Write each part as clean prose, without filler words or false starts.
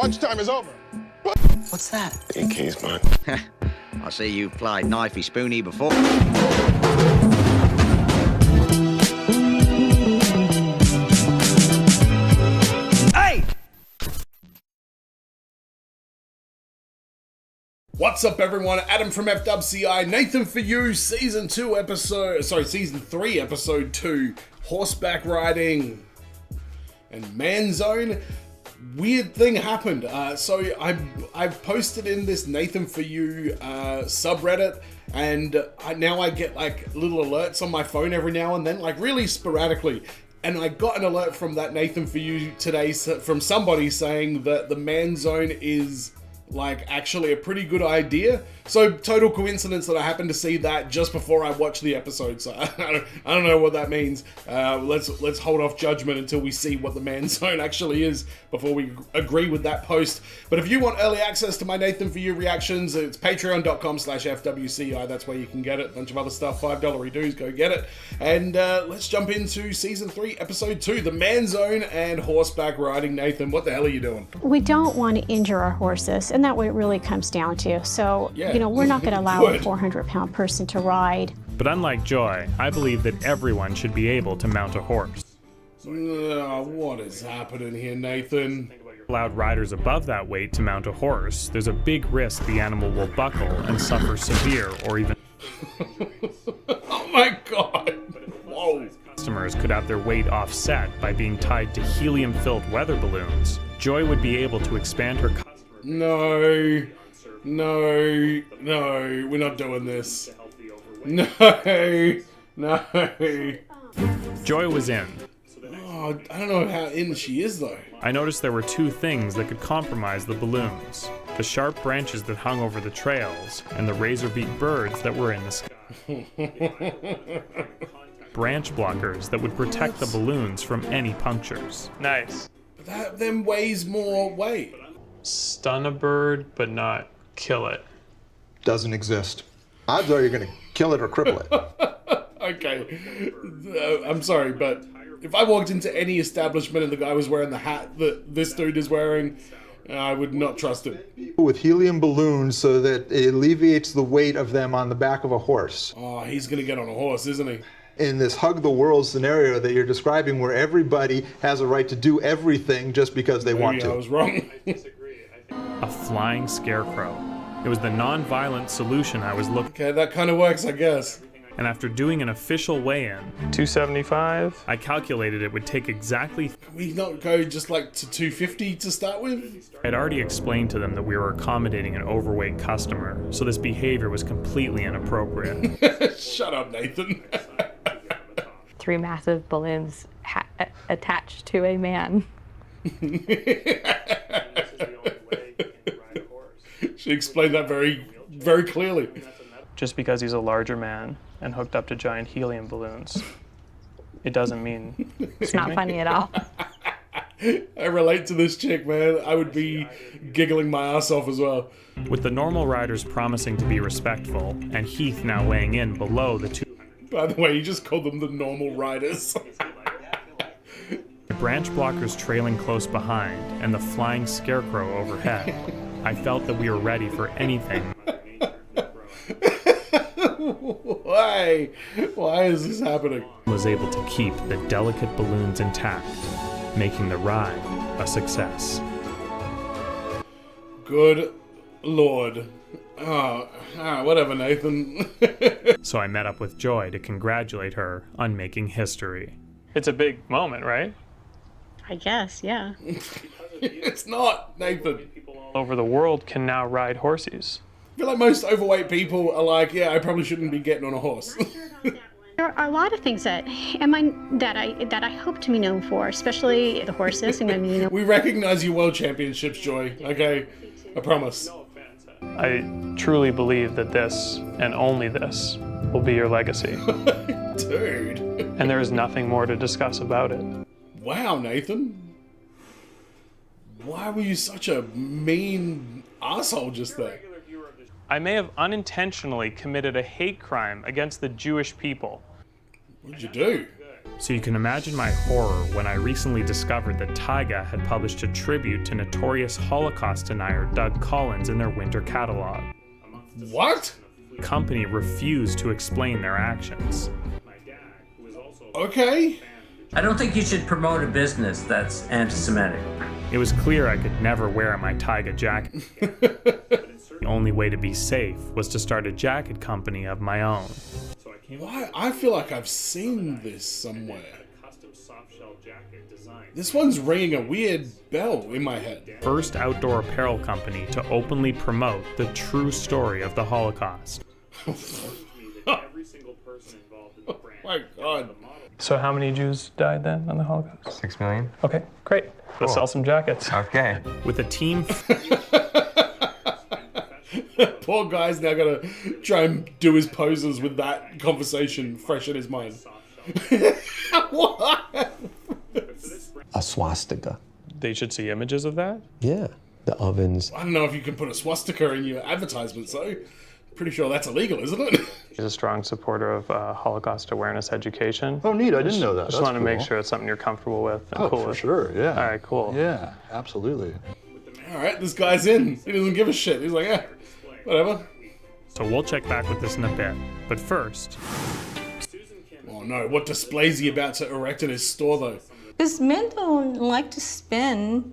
Lunchtime is over. What's that? Your keys, man. I see you've played knifey spoony before. Hey! What's up, everyone? Adam from FWCI, Nathan For You, Season 3, Episode 2, Horseback Riding and Man Zone. Weird thing happened. So I've posted in this Nathan For You subreddit, and now I get like little alerts on my phone every now and then, like really sporadically. And I got an alert from that Nathan For You today from somebody saying that the Man Zone is like actually a pretty good idea. So total coincidence that I happened to see that just before I watched the episode. So I don't know what that means. Let's hold off judgment until we see what the Man Zone actually is before we agree with that post. But if you want early access to my Nathan For You reactions, it's patreon.com/FWCI. That's where you can get it. A bunch of other stuff, $5 dues, go get it. And let's jump into Season 3, Episode 2, the Man Zone and horseback riding. Nathan, what the hell are you doing? We don't want to injure our horses, and that's what it really comes down to. So, Yeah. you know, we're not going to allow a Good. 400-pound person to ride. But unlike Joy, I believe that everyone should be able to mount a horse. What is happening here, Nathan? Allowed riders above that weight to mount a horse, there's a big risk the animal will buckle and suffer severe or even Oh my god! Whoa! customers could have their weight offset by being tied to helium-filled weather balloons. Joy would be able to expand her No, we're not doing this. No. Joy was in. Oh, I don't know how in she is though. I noticed there were two things that could compromise the balloons: the sharp branches that hung over the trails and the razor-beak birds that were in the sky. Branch blockers that would protect the balloons from any punctures. Nice. That then weighs more weight. Stun a bird, but not kill it. Doesn't exist. Odds are you're going to kill it or cripple it. Okay, I'm sorry, but if I walked into any establishment and the guy was wearing the hat that this dude is wearing, I would not trust him. With helium balloons so that it alleviates the weight of them on the back of a horse. Oh, he's gonna get on a horse, isn't he? In this hug the world scenario that you're describing, where everybody has a right to do everything just because they want Maybe I to. was wrong. A flying scarecrow. It was the non-violent solution I was looking Okay, that kind of works, I guess. and after doing an official weigh-in, 275. I calculated it would take exactly. Can we not go just like to 250 to start with? I'd already explained to them that we were accommodating an overweight customer, so this behavior was completely inappropriate. Shut up, Nathan. 3 massive balloons attached to a man. She explained that very, very clearly. Just because he's a larger man and hooked up to giant helium balloons, it doesn't mean. It's not funny at all. I relate to this chick, man. I would be giggling my ass off as well. With the normal riders promising to be respectful, and Heath now weighing in below the 2 By the way, you just called them the normal riders. branch blockers trailing close behind, and the flying scarecrow overhead, I felt that we were ready for anything. Why? Why is this happening? Was able to keep the delicate balloons intact, making the ride a success. Good Lord. Whatever, Nathan. So I met up with Joy to congratulate her on making history. It's a big moment, right? I guess, yeah. It's not, Nathan. All over the world can now ride horses. I feel like most overweight people are like, yeah, I probably shouldn't be getting on a horse. There are a lot of things that I hope to be known for, especially the horses. And I mean, you know, We recognize your world championships, Joy. Okay? I promise. I truly believe that this, and only this, will be your legacy. Dude. And there is nothing more to discuss about it. Wow, Nathan. Why were you such a mean asshole just there? I may have unintentionally committed a hate crime against the Jewish people. What'd you do? So you can imagine my horror when I recently discovered that Taiga had published a tribute to notorious Holocaust denier Doug Collins in their winter catalog. What? The company refused to explain their actions. Okay. I don't think you should promote a business that's anti-Semitic. It was clear I could never wear my Taiga jacket. The only way to be safe was to start a jacket company of my own. Why? I feel like I've seen this somewhere. This one's ringing a weird bell in my head. First outdoor apparel company to openly promote the true story of the Holocaust. Oh my god. So how many Jews died then on the Holocaust? 6 million. Okay, great. Let's sell some jackets. Okay. With a team Poor guy's now gotta try and do his poses with that conversation fresh in his mind. What? A swastika. They should see images of that? Yeah. The ovens. I don't know if you can put a swastika in your advertisements though. Pretty sure that's illegal, isn't it? He's a strong supporter of Holocaust awareness education. Oh, neat. I didn't know that. Just want to make sure it's something you're comfortable with and cool for with. sure, yeah. All right, cool. Yeah, absolutely. Alright, this guy's in. He doesn't give a shit. He's like, yeah, whatever. So we'll check back with this in a bit. But first... Oh no, what display's he about to erect in his store though? Because men don't like to spend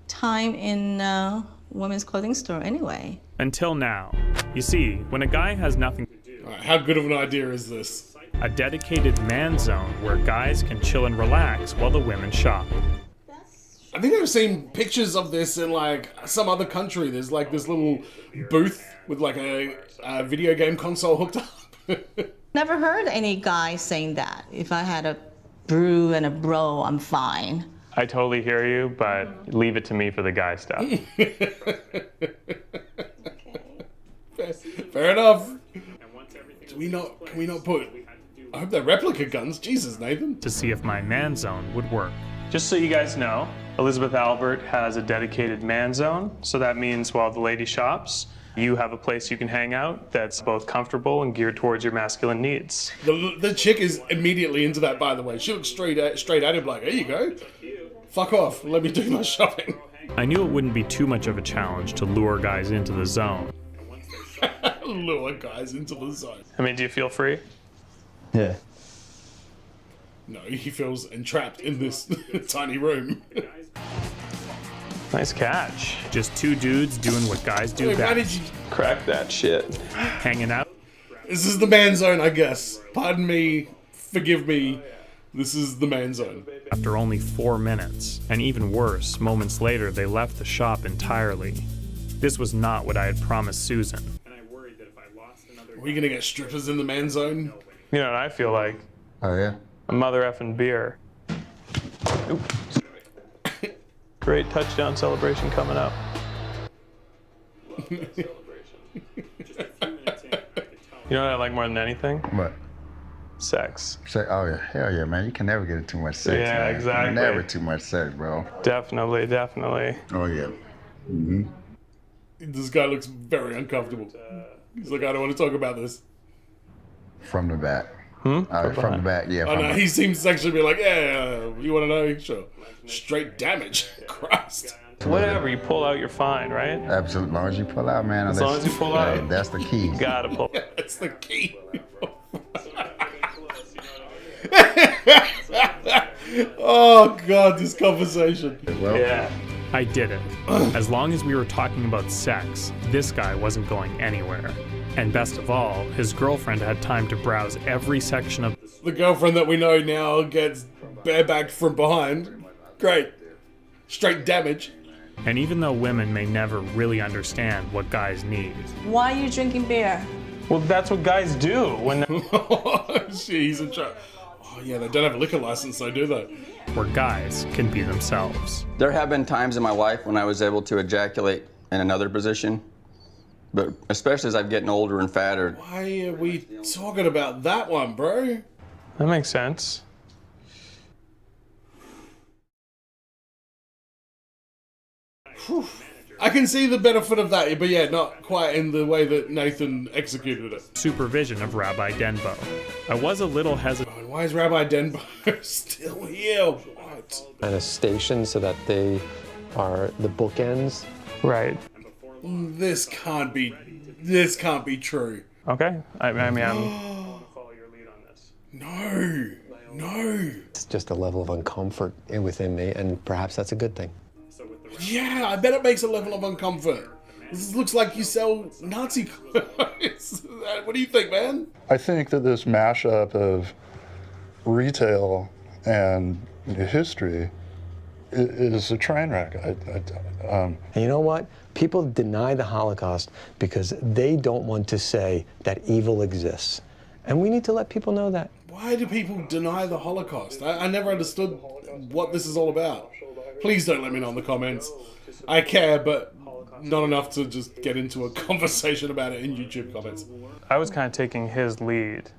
time in a women's clothing store anyway. Until now. You see, when a guy has nothing to do... Alright, how good of an idea is this? A dedicated man zone where guys can chill and relax while the women shop. I think I've seen pictures of this in like some other country. There's like this little booth with like a video game console hooked up. Never heard any guy saying that. If I had a brew and a bro, I'm fine. I totally hear you, but leave it to me for the guy stuff. Fair enough. Can we not put... I hope they're replica guns. Jesus, Nathan. To see if my man zone would work. Just so you guys know, Elizabeth Albert has a dedicated man zone. So that means while the lady shops, you have a place you can hang out that's both comfortable and geared towards your masculine needs. The chick is immediately into that, by the way. She looks straight at him like, here you go. Fuck off. Let me do my shopping. I knew it wouldn't be too much of a challenge to lure guys into the zone. Lure guys into the zone. I mean, do you feel free? Yeah. No, he feels entrapped in this tiny room. Nice catch. Just two dudes doing what guys do Wait, why best. did you... Crack that shit. Hanging out. This is the man zone, I guess. Pardon me. Forgive me. This is the man zone. After only 4 minutes. And even worse, moments later, they left the shop entirely. This was not what I had promised Susan. Are we gonna get strippers in the man zone? You know what I feel like? Oh, yeah? A mother effing beer. Oops. Great touchdown celebration coming up. You know what I like more than anything? What? Sex. Oh, yeah. Hell yeah, man. You can never get too much sex, Yeah, man. exactly. Never too much sex, bro. Definitely, definitely. Oh, yeah. Mm-hmm. This guy looks very uncomfortable. He's like, I don't want to talk about this. From the back. From from the back, yeah. Oh no, he seems to actually be like, yeah, you want to know? Sure. Straight damage. Christ. Whatever, you pull out, you're fine, right? Absolutely. As long as you pull out, man. As long as you pull out. Hey, that's the key. Gotta pull. That's the key. Oh god, this conversation. Well, Yeah. I did it. As long as we were talking about sex, this guy wasn't going anywhere. And best of all, his girlfriend had time to browse every section of... The girlfriend that we know now gets barebacked from behind. Great. Straight damage. And even though women may never really understand what guys need, Why are you drinking beer? Well, that's what guys do when He's in charge. Oh yeah, they don't have a liquor license though, do they? where guys can be themselves. There have been times in my life when I was able to ejaculate in another position, but especially as I'm getting older and fatter. Why are we talking about that one, bro? That makes sense. Whew. I can see the benefit of that, but yeah, not quite in the way that Nathan executed it. Supervision of Rabbi Denbo. I was a little hesitant. And why is Rabbi Denbo still here? What? And a station so that they are the bookends. Right. This can't be true. Okay. I mean, I'm follow your lead on this. No. It's just a level of uncomfort within me, and perhaps that's a good thing. Yeah, I bet it makes a level of uncomfort. This looks like you sell Nazi clothes. What do you think, man? I think that this mashup of retail and history is a train wreck. And you know what? People deny the Holocaust because they don't want to say that evil exists. And we need to let people know that. Why do people deny the Holocaust? I never understood what this is all about. Please don't let me know in the comments. I care, but not enough to just get into a conversation about it in YouTube comments. I was kind of taking his lead.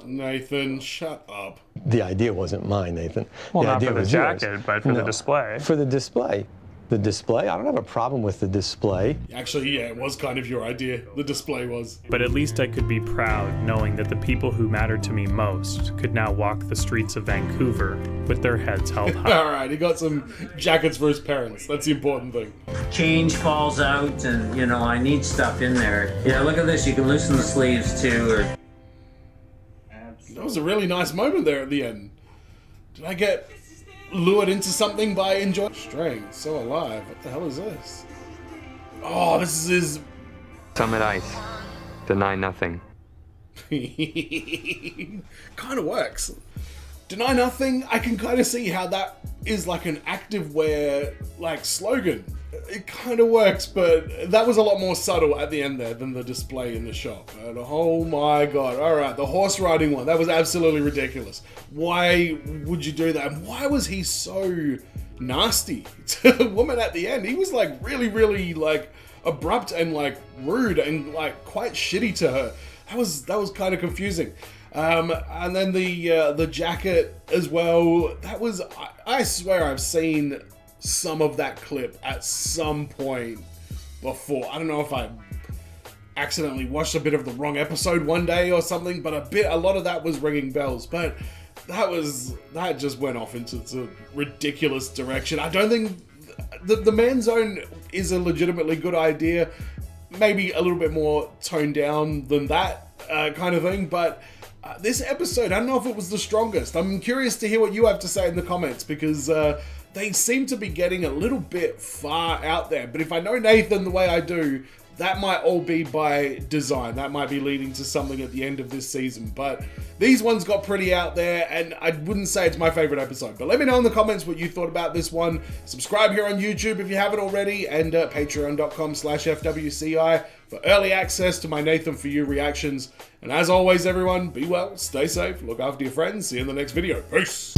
Nathan, shut up. The idea wasn't mine, Nathan. Well, the not idea for the was jacket, yours. but for the display. For the display. The display? I don't have a problem with the display. Actually, yeah, it was kind of your idea. The display was. But at least I could be proud knowing that the people who mattered to me most could now walk the streets of Vancouver with their heads held high. Alright, he got some jackets for his parents. That's the important thing. Change falls out and, you know, I need stuff in there. Yeah, look at this. You can loosen the sleeves too. Or... That was a really nice moment there at the end. Did I get lured into something by enjoying string? So alive. What the hell is this? Oh, this is Summit Ice. Deny nothing. kind of works. Deny nothing. I can kind of see how that is like an activewear like slogan. It kind of works, but that was a lot more subtle at the end there than the display in the shop. And oh my god. Alright, the horse riding one. That was absolutely ridiculous. Why would you do that? And why was he so nasty to the woman at the end? He was like really like abrupt and like rude and like quite shitty to her. That was kind of confusing. And then the jacket as well. That was, I swear I've seen some of that clip at some point before. I don't know if I accidentally watched a bit of the wrong episode one day or something, but a lot of that was ringing bells. But that just went off into a ridiculous direction. I don't think the Man Zone is a legitimately good idea. Maybe a little bit more toned down than that kind of thing, but this episode, I don't know if it was the strongest. I'm curious to hear what you have to say in the comments, because they seem to be getting a little bit far out there. But if I know Nathan the way I do, that might all be by design. That might be leading to something at the end of this season. But these ones got pretty out there, and I wouldn't say it's my favorite episode. But let me know in the comments what you thought about this one. Subscribe here on YouTube if you haven't already, and patreon.com/FWCI for early access to my Nathan For You reactions. And as always, everyone, be well, stay safe, look after your friends, see you in the next video. Peace!